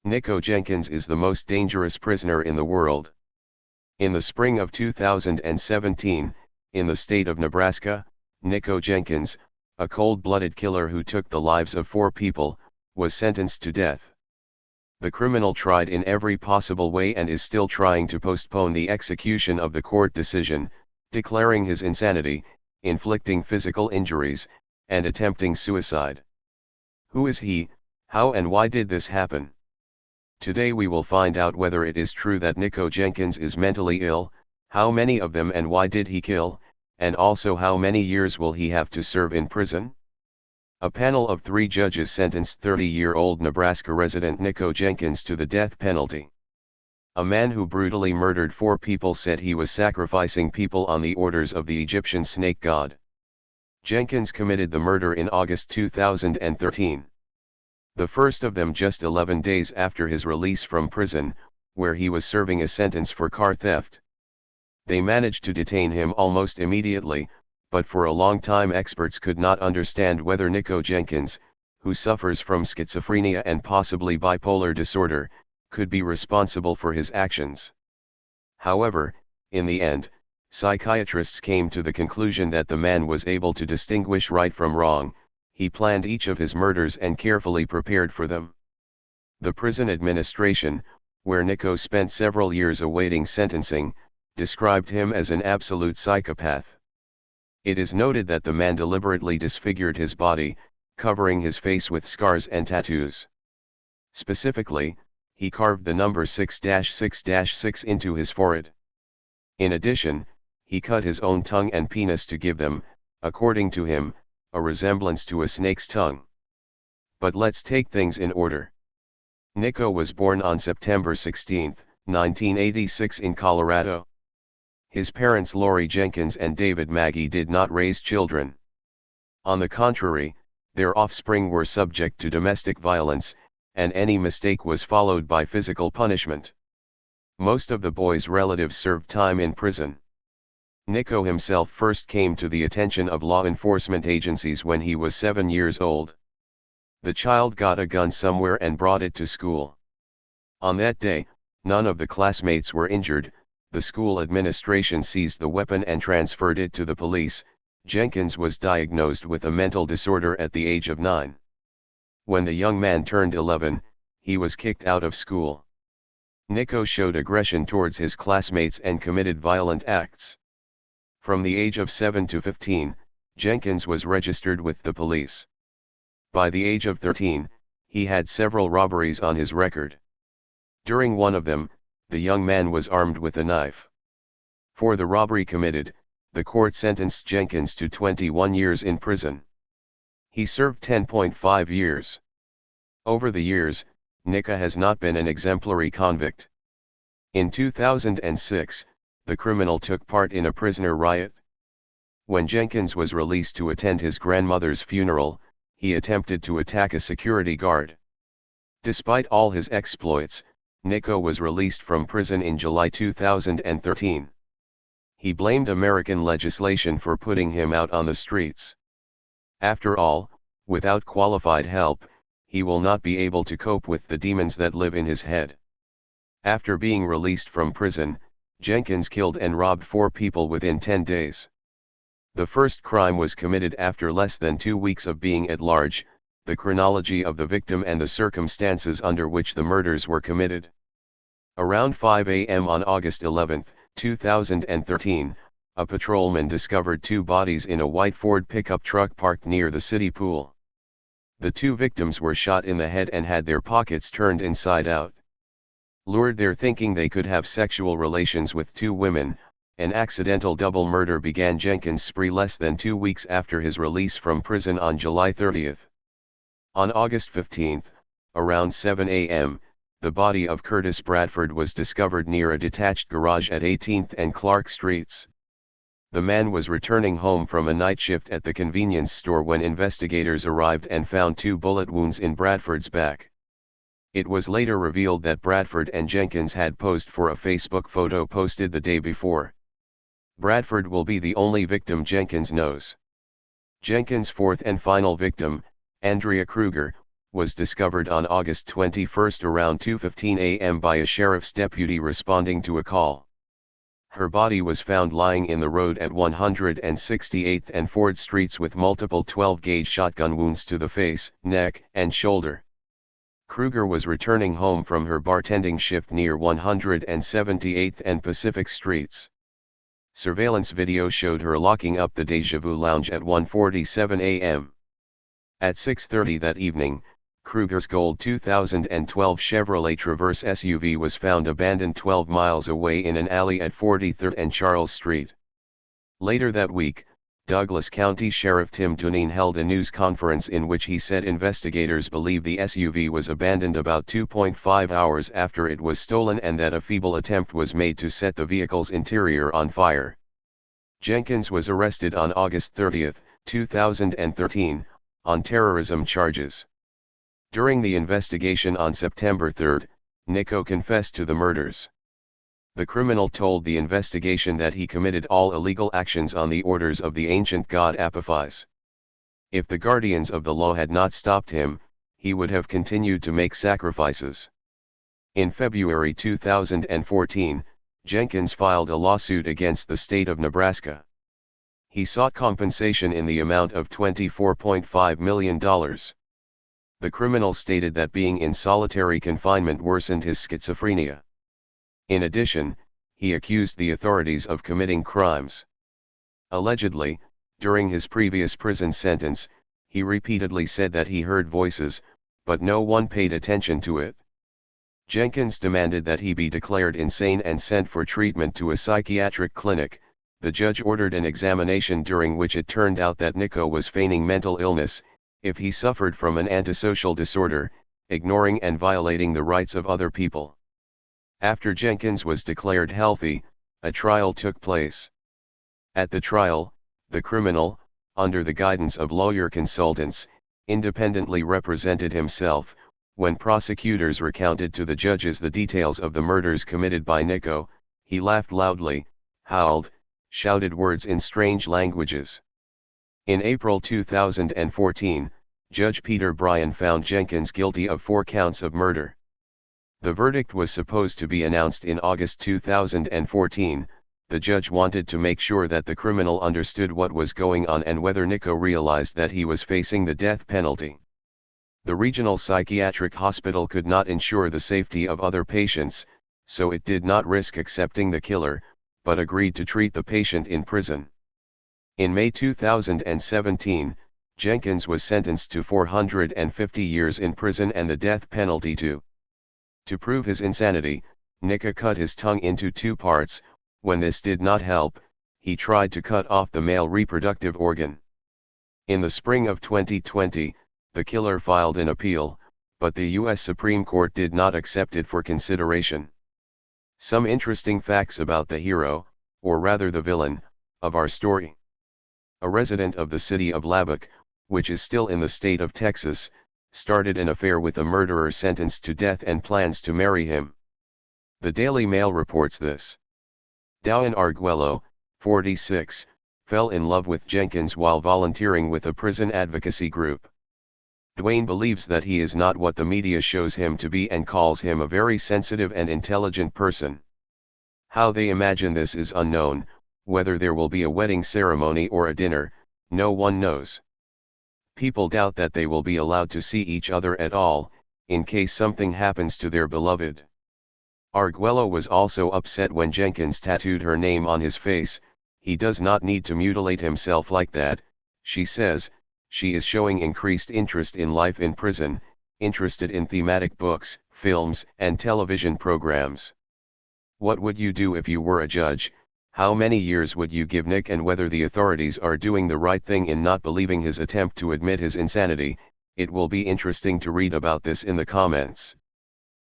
Nikko Jenkins is the most dangerous prisoner in the world. In the spring of 2017, in the state of Nebraska, Nikko Jenkins, a cold-blooded killer who took the lives of 4 people, was sentenced to death. The criminal tried in every possible way and is still trying to postpone the execution of the court decision, declaring his insanity, inflicting physical injuries, and attempting suicide. Who is he? How and why did this happen? Today we will find out whether it is true that Nikko Jenkins is mentally ill, how many of them and why did he kill, and also how many years will he have to serve in prison? A panel of 3 judges sentenced 30-year-old Nebraska resident Nikko Jenkins to the death penalty. A man who brutally murdered 4 people said he was sacrificing people on the orders of the Egyptian snake god. Jenkins committed the murder in August 2013. The first of them just 11 days after his release from prison, where he was serving a sentence for car theft. They managed to detain him almost immediately, but for a long time experts could not understand whether Nikko Jenkins, who suffers from schizophrenia and possibly bipolar disorder, could be responsible for his actions. However, in the end, psychiatrists came to the conclusion that the man was able to distinguish right from wrong. He planned each of his murders and carefully prepared for them. The prison administration, where Nikko spent several years awaiting sentencing, described him as an absolute psychopath. It is noted that the man deliberately disfigured his body, covering his face with scars and tattoos. Specifically, he carved the number 6-6-6 into his forehead. In addition, he cut his own tongue and penis to give them, according to him, a resemblance to a snake's tongue. But let's take things in order. Nikko was born on September 16, 1986 in Colorado. His parents Lori Jenkins and David Maggie did not raise children. On the contrary, their offspring were subject to domestic violence, and any mistake was followed by physical punishment. Most of the boy's relatives served time in prison. Nikko himself first came to the attention of law enforcement agencies when he was 7 years old. The child got a gun somewhere and brought it to school. On that day, none of the classmates were injured. The school administration seized the weapon and transferred it to the police. Jenkins was diagnosed with a mental disorder at the age of 9. When the young man turned 11, he was kicked out of school. Nikko showed aggression towards his classmates and committed violent acts. From the age of 7 to 15, Jenkins was registered with the police. By the age of 13, he had several robberies on his record. During one of them, the young man was armed with a knife. For the robbery committed, the court sentenced Jenkins to 21 years in prison. He served 10.5 years. Over the years, Nikko has not been an exemplary convict. In 2006, the criminal took part in a prisoner riot. When Jenkins was released to attend his grandmother's funeral, he attempted to attack a security guard. Despite all his exploits, Nikko was released from prison in July 2013. He blamed American legislation for putting him out on the streets. After all, without qualified help, he will not be able to cope with the demons that live in his head. After being released from prison, Jenkins killed and robbed 4 people within 10 days. The first crime was committed after less than 2 weeks of being at large. The chronology of the victim and the circumstances under which the murders were committed. Around 5 a.m. on August 11, 2013, a patrolman discovered 2 bodies in a white Ford pickup truck parked near the city pool. The 2 victims were shot in the head and had their pockets turned inside out. Lured there thinking they could have sexual relations with 2 women, an accidental double murder began Jenkins' spree less than 2 weeks after his release from prison on July 30. On August 15, around 7 a.m., the body of Curtis Bradford was discovered near a detached garage at 18th and Clark Streets. The man was returning home from a night shift at the convenience store when investigators arrived and found 2 bullet wounds in Bradford's back. It was later revealed that Bradford and Jenkins had posed for a Facebook photo posted the day before. Bradford will be the only victim Jenkins knows. Jenkins' 4th and final victim, Andrea Kruger, was discovered on August 21 around 2:15 a.m. by a sheriff's deputy responding to a call. Her body was found lying in the road at 168th and Ford Streets with multiple 12-gauge shotgun wounds to the face, neck, and shoulder. Kruger was returning home from her bartending shift near 178th and Pacific Streets. Surveillance video showed her locking up the Deja Vu Lounge at 1:47 a.m. At 6:30 that evening, Kruger's gold 2012 Chevrolet Traverse SUV was found abandoned 12 miles away in an alley at 43rd and Charles Street. Later that week, Douglas County Sheriff Tim Tunine held a news conference in which he said investigators believe the SUV was abandoned about 2.5 hours after it was stolen and that a feeble attempt was made to set the vehicle's interior on fire. Jenkins was arrested on August 30, 2013, on terrorism charges. During the investigation on September 3, Nikko confessed to the murders. The criminal told the investigation that he committed all illegal actions on the orders of the ancient god Apophis. If the guardians of the law had not stopped him, he would have continued to make sacrifices. In February 2014, Jenkins filed a lawsuit against the state of Nebraska. He sought compensation in the amount of $24.5 million. The criminal stated that being in solitary confinement worsened his schizophrenia. In addition, he accused the authorities of committing crimes. Allegedly, during his previous prison sentence, he repeatedly said that he heard voices, but no one paid attention to it. Jenkins demanded that he be declared insane and sent for treatment to a psychiatric clinic. The judge ordered an examination during which it turned out that Nikko was feigning mental illness, if he suffered from an antisocial disorder, ignoring and violating the rights of other people. After Jenkins was declared healthy, a trial took place. At the trial, the criminal, under the guidance of lawyer consultants, independently represented himself. When prosecutors recounted to the judges the details of the murders committed by Nikko, he laughed loudly, howled, shouted words in strange languages. In April 2014, Judge Peter Bryan found Jenkins guilty of 4 counts of murder. The verdict was supposed to be announced in August 2014. The judge wanted to make sure that the criminal understood what was going on and whether Nikko realized that he was facing the death penalty. The regional psychiatric hospital could not ensure the safety of other patients, so it did not risk accepting the killer, but agreed to treat the patient in prison. In May 2017, Jenkins was sentenced to 450 years in prison and the death penalty too. To prove his insanity, Nikko cut his tongue into 2 parts. When this did not help, he tried to cut off the male reproductive organ. In the spring of 2020, the killer filed an appeal, but the U.S. Supreme Court did not accept it for consideration. Some interesting facts about the hero, or rather the villain, of our story. A resident of the city of Lubbock, which is still in the state of Texas, started an affair with a murderer sentenced to death and plans to marry him. The Daily Mail reports this. Dwayne Arguello, 46, fell in love with Jenkins while volunteering with a prison advocacy group. Dwayne believes that he is not what the media shows him to be and calls him a very sensitive and intelligent person. How they imagine this is unknown. Whether there will be a wedding ceremony or a dinner, no one knows. People doubt that they will be allowed to see each other at all, in case something happens to their beloved. Arguello was also upset when Jenkins tattooed her name on his face. He does not need to mutilate himself like that, she says. She is showing increased interest in life in prison, interested in thematic books, films, and television programs. What would you do if you were a judge? How many years would you give Nick, and whether the authorities are doing the right thing in not believing his attempt to admit his insanity? It will be interesting to read about this in the comments.